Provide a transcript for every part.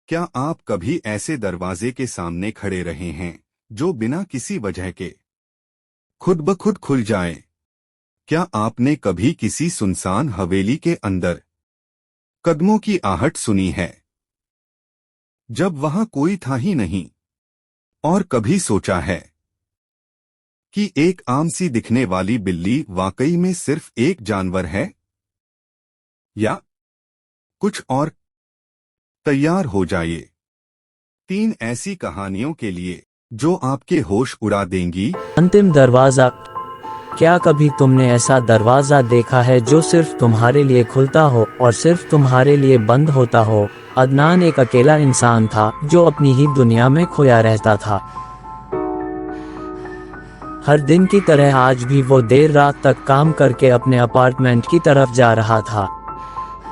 क्या आप कभी ऐसे दरवाजे के सामने खड़े रहे हैं जो बिना किसी वजह के खुद ब खुद खुल जाए? क्या आपने कभी किसी सुनसान हवेली के अंदर कदमों की आहट सुनी है जब वहां कोई था ही नहीं? और कभी सोचा है कि एक आम सी दिखने वाली बिल्ली वाकई में सिर्फ एक जानवर है या कुछ और? तैयार हो जाइए 3 ऐसी कहानियों के लिए जो आपके होश उड़ा देंगी। अंतिम दरवाजा। क्या कभी तुमने ऐसा दरवाजा देखा है जो सिर्फ तुम्हारे लिए खुलता हो और सिर्फ तुम्हारे लिए बंद होता हो? अदनान एक अकेला इंसान था जो अपनी ही दुनिया में खोया रहता था। हर दिन की तरह आज भी वो देर रात तक काम करके अपने अपार्टमेंट की तरफ जा रहा था।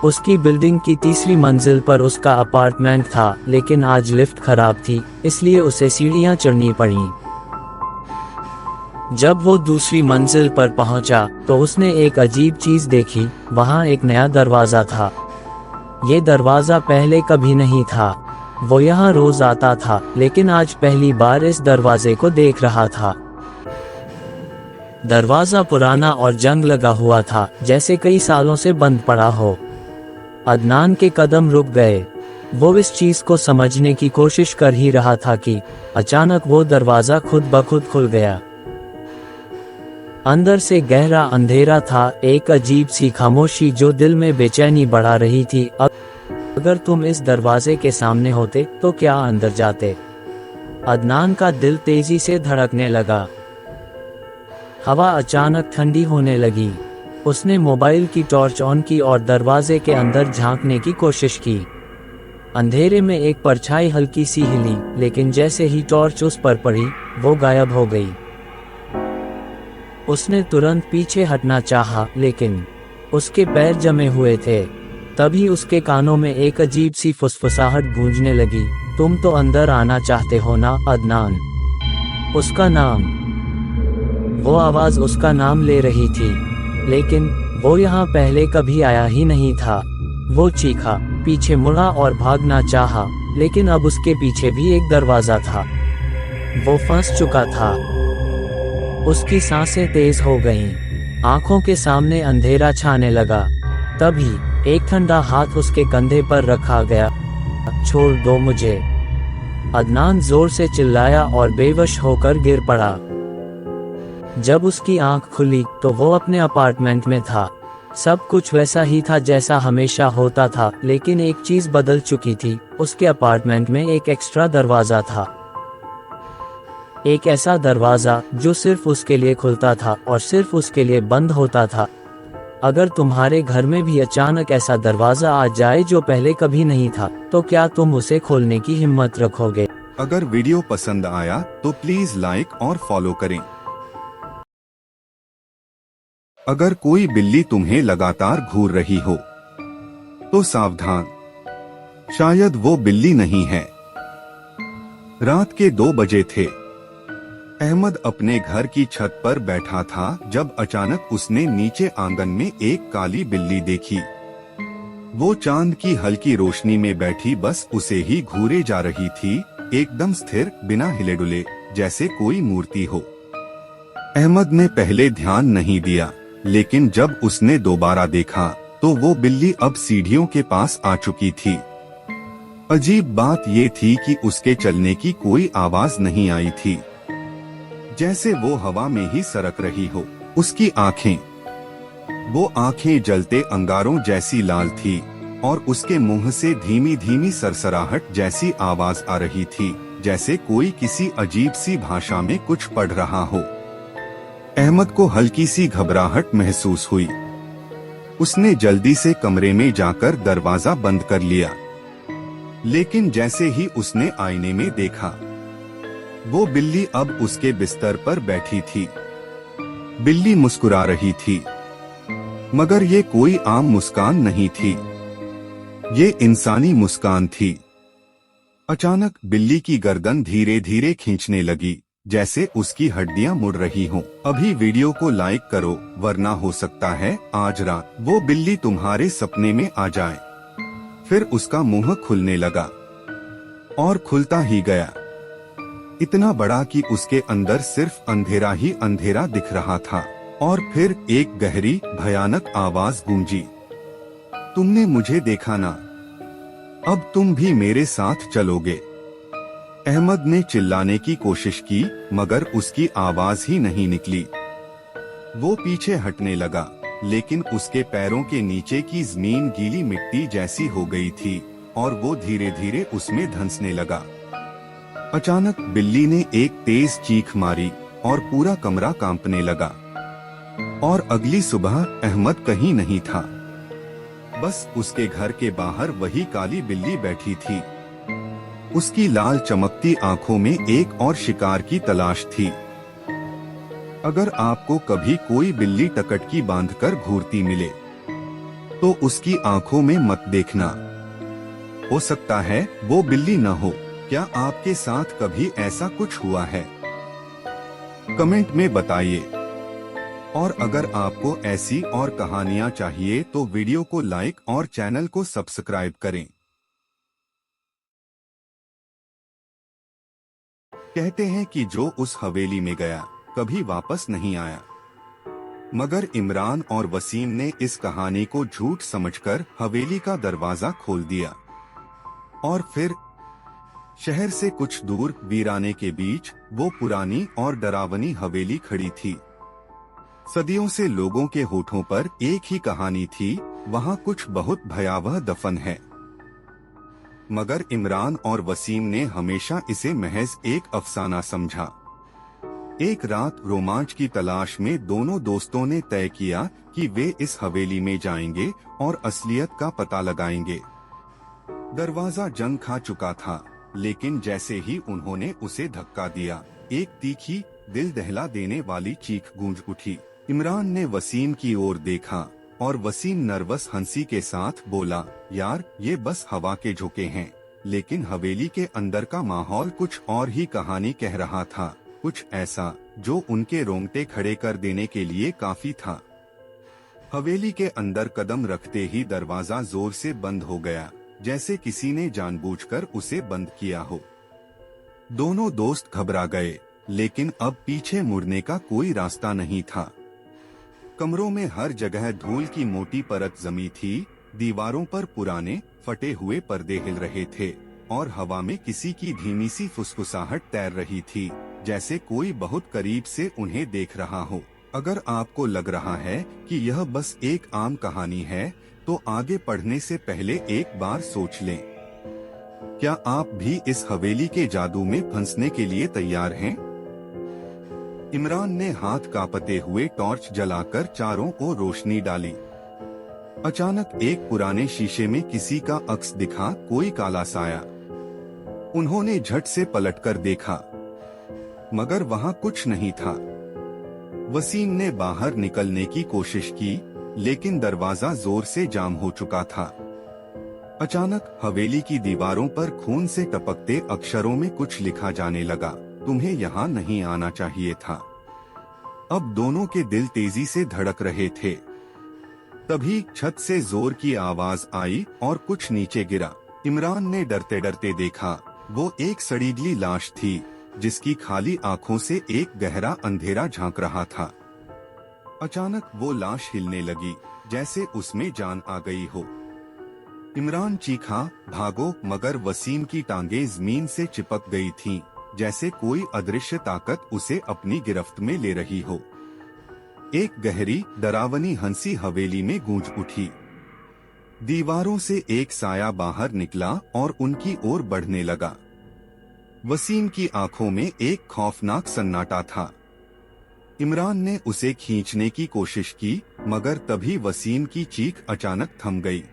उसकी बिल्डिंग की 3री मंजिल पर उसका अपार्टमेंट था, लेकिन आज लिफ्ट खराब थी, इसलिए उसे सीढ़ियां चढ़नी पड़ी। जब वो 2री मंजिल पर पहुंचा तो उसने एक अजीब चीज देखी। वहां एक नया दरवाजा था। ये दरवाजा पहले कभी नहीं था। वो यहाँ रोज आता था, लेकिन आज पहली बार इस दरवाजे को देख रहा था। दरवाजा पुराना और जंग लगा हुआ था, जैसे कई सालों से बंद पड़ा हो। अदनान के कदम रुक गए। वो इस चीज को समझने की कोशिश कर ही रहा था कि अचानक वो दरवाजा खुद ब खुद खुल गया। अंदर से गहरा अंधेरा था, एक अजीब सी खामोशी जो दिल में बेचैनी बढ़ा रही थी। अगर तुम इस दरवाजे के सामने होते तो क्या अंदर जाते? अदनान का दिल तेजी से धड़कने लगा। हवा अचानक ठंडी होने लगी। उसने मोबाइल की टॉर्च ऑन की और दरवाजे के अंदर झांकने की कोशिश की। अंधेरे में एक परछाई हल्की सी हिली, लेकिन जैसे ही टॉर्च उस पर पड़ी, वो गायब हो गई। उसने तुरंत पीछे हटना चाहा, लेकिन उसके पैर जमे हुए थे। तभी उसके कानों में एक अजीब सी फुसफुसाहट गूंजने लगी। तुम तो अंदर आना चाहते हो ना, अदनान? उसका नाम। वो आवाज उसका नाम ले रही थी, लेकिन वो यहाँ पहले कभी आया ही नहीं था। वो चीखा, पीछे मुड़ा और भागना चाहा, लेकिन अब उसके पीछे भी एक दरवाजा था। वो फंस चुका था। उसकी सांसें तेज हो गईं। आंखों के सामने अंधेरा छाने लगा। तभी एक ठंडा हाथ उसके कंधे पर रखा गया। छोड़ दो मुझे, अदनान जोर से चिल्लाया और बेवश होकर गिर पड़ा। जब उसकी आंख खुली तो वो अपने अपार्टमेंट में था। सब कुछ वैसा ही था जैसा हमेशा होता था, लेकिन एक चीज बदल चुकी थी। उसके अपार्टमेंट में एक एक्स्ट्रा दरवाजा था। एक ऐसा दरवाजा जो सिर्फ उसके लिए खुलता था और सिर्फ उसके लिए बंद होता था। अगर तुम्हारे घर में भी अचानक ऐसा दरवाजा आ जाए जो पहले कभी नहीं था, तो क्या तुम उसे खोलने की हिम्मत रखोगे? अगर वीडियो पसंद आया तो प्लीज लाइक और फॉलो करें। अगर कोई बिल्ली तुम्हें लगातार घूर रही हो तो सावधान, शायद वो बिल्ली नहीं है। रात के 2 बजे थे। अहमद अपने घर की छत पर बैठा था जब अचानक उसने नीचे आंगन में एक काली बिल्ली देखी। वो चांद की हल्की रोशनी में बैठी बस उसे ही घूरे जा रही थी, एकदम स्थिर, बिना हिले डुले, जैसे कोई मूर्ति हो। अहमद ने पहले ध्यान नहीं दिया, लेकिन जब उसने दोबारा देखा तो वो बिल्ली अब सीढ़ियों के पास आ चुकी थी। अजीब बात ये थी कि उसके चलने की कोई आवाज नहीं आई थी, जैसे वो हवा में ही सरक रही हो। उसकी आंखें, वो आंखें जलते अंगारों जैसी लाल थी और उसके मुंह से धीमी धीमी सरसराहट जैसी आवाज आ रही थी, जैसे कोई किसी अजीब सी भाषा में कुछ पढ़ रहा हो। अहमद को हल्की सी घबराहट महसूस हुई। उसने जल्दी से कमरे में जाकर दरवाजा बंद कर लिया, लेकिन जैसे ही उसने आईने में देखा, वो बिल्ली अब उसके बिस्तर पर बैठी थी। बिल्ली मुस्कुरा रही थी, मगर ये कोई आम मुस्कान नहीं थी, ये इंसानी मुस्कान थी। अचानक बिल्ली की गर्दन धीरे धीरे खींचने लगी, जैसे उसकी हड्डियां मुड़ रही हों। अभी वीडियो को लाइक करो, वरना हो सकता है आज रात वो बिल्ली तुम्हारे सपने में आ जाए। फिर उसका मुंह खुलने लगा। और खुलता ही गया, इतना बड़ा कि उसके अंदर सिर्फ अंधेरा ही अंधेरा दिख रहा था। और फिर एक गहरी भयानक आवाज गूंजी, तुमने मुझे देखा ना, अब तुम भी मेरे साथ चलोगे। अहमद ने चिल्लाने की कोशिश की मगर उसकी आवाज ही नहीं निकली। वो पीछे हटने लगा, लेकिन उसके पैरों के नीचे की जमीन गीली मिट्टी जैसी हो गई थी और वो धीरे धीरे उसमें धंसने लगा। अचानक बिल्ली ने एक तेज चीख मारी और पूरा कमरा कांपने लगा। और अगली सुबह अहमद कहीं नहीं था, बस उसके घर के बाहर वही काली बिल्ली बैठी थी। उसकी लाल चमकती आंखों में एक और शिकार की तलाश थी। अगर आपको कभी कोई बिल्ली टकटकी बांधकर घूरती मिले तो उसकी आंखों में मत देखना, हो सकता है वो बिल्ली न हो। क्या आपके साथ कभी ऐसा कुछ हुआ है? कमेंट में बताइए। और अगर आपको ऐसी और कहानियां चाहिए तो वीडियो को लाइक और चैनल को सब्सक्राइब करें। कहते हैं कि जो उस हवेली में गया कभी वापस नहीं आया, मगर इमरान और वसीम ने इस कहानी को झूठ समझकर हवेली का दरवाजा खोल दिया। और फिर शहर से कुछ दूर वीराने के बीच वो पुरानी और डरावनी हवेली खड़ी थी। सदियों से लोगों के होठों पर एक ही कहानी थी, वहाँ कुछ बहुत भयावह दफन है। मगर इमरान और वसीम ने हमेशा इसे महज एक अफसाना समझा। एक रात रोमांच की तलाश में दोनों दोस्तों ने तय किया कि वे इस हवेली में जाएंगे और असलियत का पता लगाएंगे। दरवाजा जंग खा चुका था, लेकिन जैसे ही उन्होंने उसे धक्का दिया, एक तीखी दिल दहला देने वाली चीख गूंज उठी। इमरान ने वसीम की ओर देखा और वसीम नर्वस हंसी के साथ बोला, यार ये बस हवा के झोंके हैं। लेकिन हवेली के अंदर का माहौल कुछ और ही कहानी कह रहा था, कुछ ऐसा जो उनके रोंगटे खड़े कर देने के लिए काफी था। हवेली के अंदर कदम रखते ही दरवाजा जोर से बंद हो गया, जैसे किसी ने जानबूझकर उसे बंद किया हो। दोनों दोस्त घबरा गए, लेकिन अब पीछे मुड़ने का कोई रास्ता नहीं था। कमरों में हर जगह धूल की मोटी परत जमी थी, दीवारों पर पुराने फटे हुए पर्दे हिल रहे थे और हवा में किसी की धीमी सी फुसफुसाहट तैर रही थी, जैसे कोई बहुत करीब से उन्हें देख रहा हो। अगर आपको लग रहा है कि यह बस एक आम कहानी है, तो आगे पढ़ने से पहले एक बार सोच लें, क्या आप भी इस हवेली के जादू में फंसने के लिए तैयार हैं? इमरान ने हाथ कांपते हुए टॉर्च जलाकर चारों ओर रोशनी डाली। अचानक एक पुराने शीशे में किसी का अक्स दिखा, कोई काला साया। उन्होंने झट से पलटकर देखा, मगर वहां कुछ नहीं था। वसीम ने बाहर निकलने की कोशिश की, लेकिन दरवाजा जोर से जाम हो चुका था। अचानक हवेली की दीवारों पर खून से टपकते अक्षरों में कुछ लिखा जाने लगा, तुम्हें यहाँ नहीं आना चाहिए था। अब दोनों के दिल तेजी से धड़क रहे थे। तभी छत से जोर की आवाज आई और कुछ नीचे गिरा। इमरान ने डरते डरते देखा, वो एक सड़ीगली लाश थी, जिसकी खाली आंखों से एक गहरा अंधेरा झांक रहा था। अचानक वो लाश हिलने लगी, जैसे उसमें जान आ गई हो। इमरान चीखा, भागो, मगर वसीम की टांगें जमीन से चिपक गई थीं, जैसे कोई अदृश्य ताकत उसे अपनी गिरफ्त में ले रही हो। एक गहरी डरावनी हंसी हवेली में गूंज उठी। दीवारों से एक साया बाहर निकला और उनकी ओर बढ़ने लगा। वसीम की आंखों में एक खौफनाक सन्नाटा था। इमरान ने उसे खींचने की कोशिश की, मगर तभी वसीम की चीख अचानक थम गई,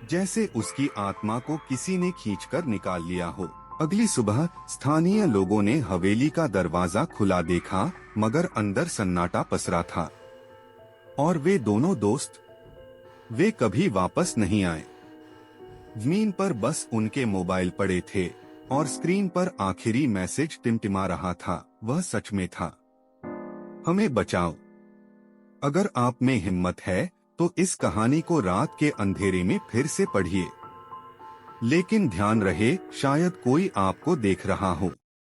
जैसे उसकी आत्मा को किसी ने खींचकर निकाल लिया हो। अगली सुबह स्थानीय लोगों ने हवेली का दरवाजा खुला देखा, मगर अंदर सन्नाटा पसरा था। और वे दोनों दोस्त, वे कभी वापस नहीं आए। जमीन पर बस उनके मोबाइल पड़े थे और स्क्रीन पर आखिरी मैसेज टिमटिमा रहा था, वह सच में था, हमें बचाओ। अगर आप में हिम्मत है तो इस कहानी को रात के अंधेरे में फिर से पढ़िए। लेकिन ध्यान रहे शायद कोई आपको देख रहा हो।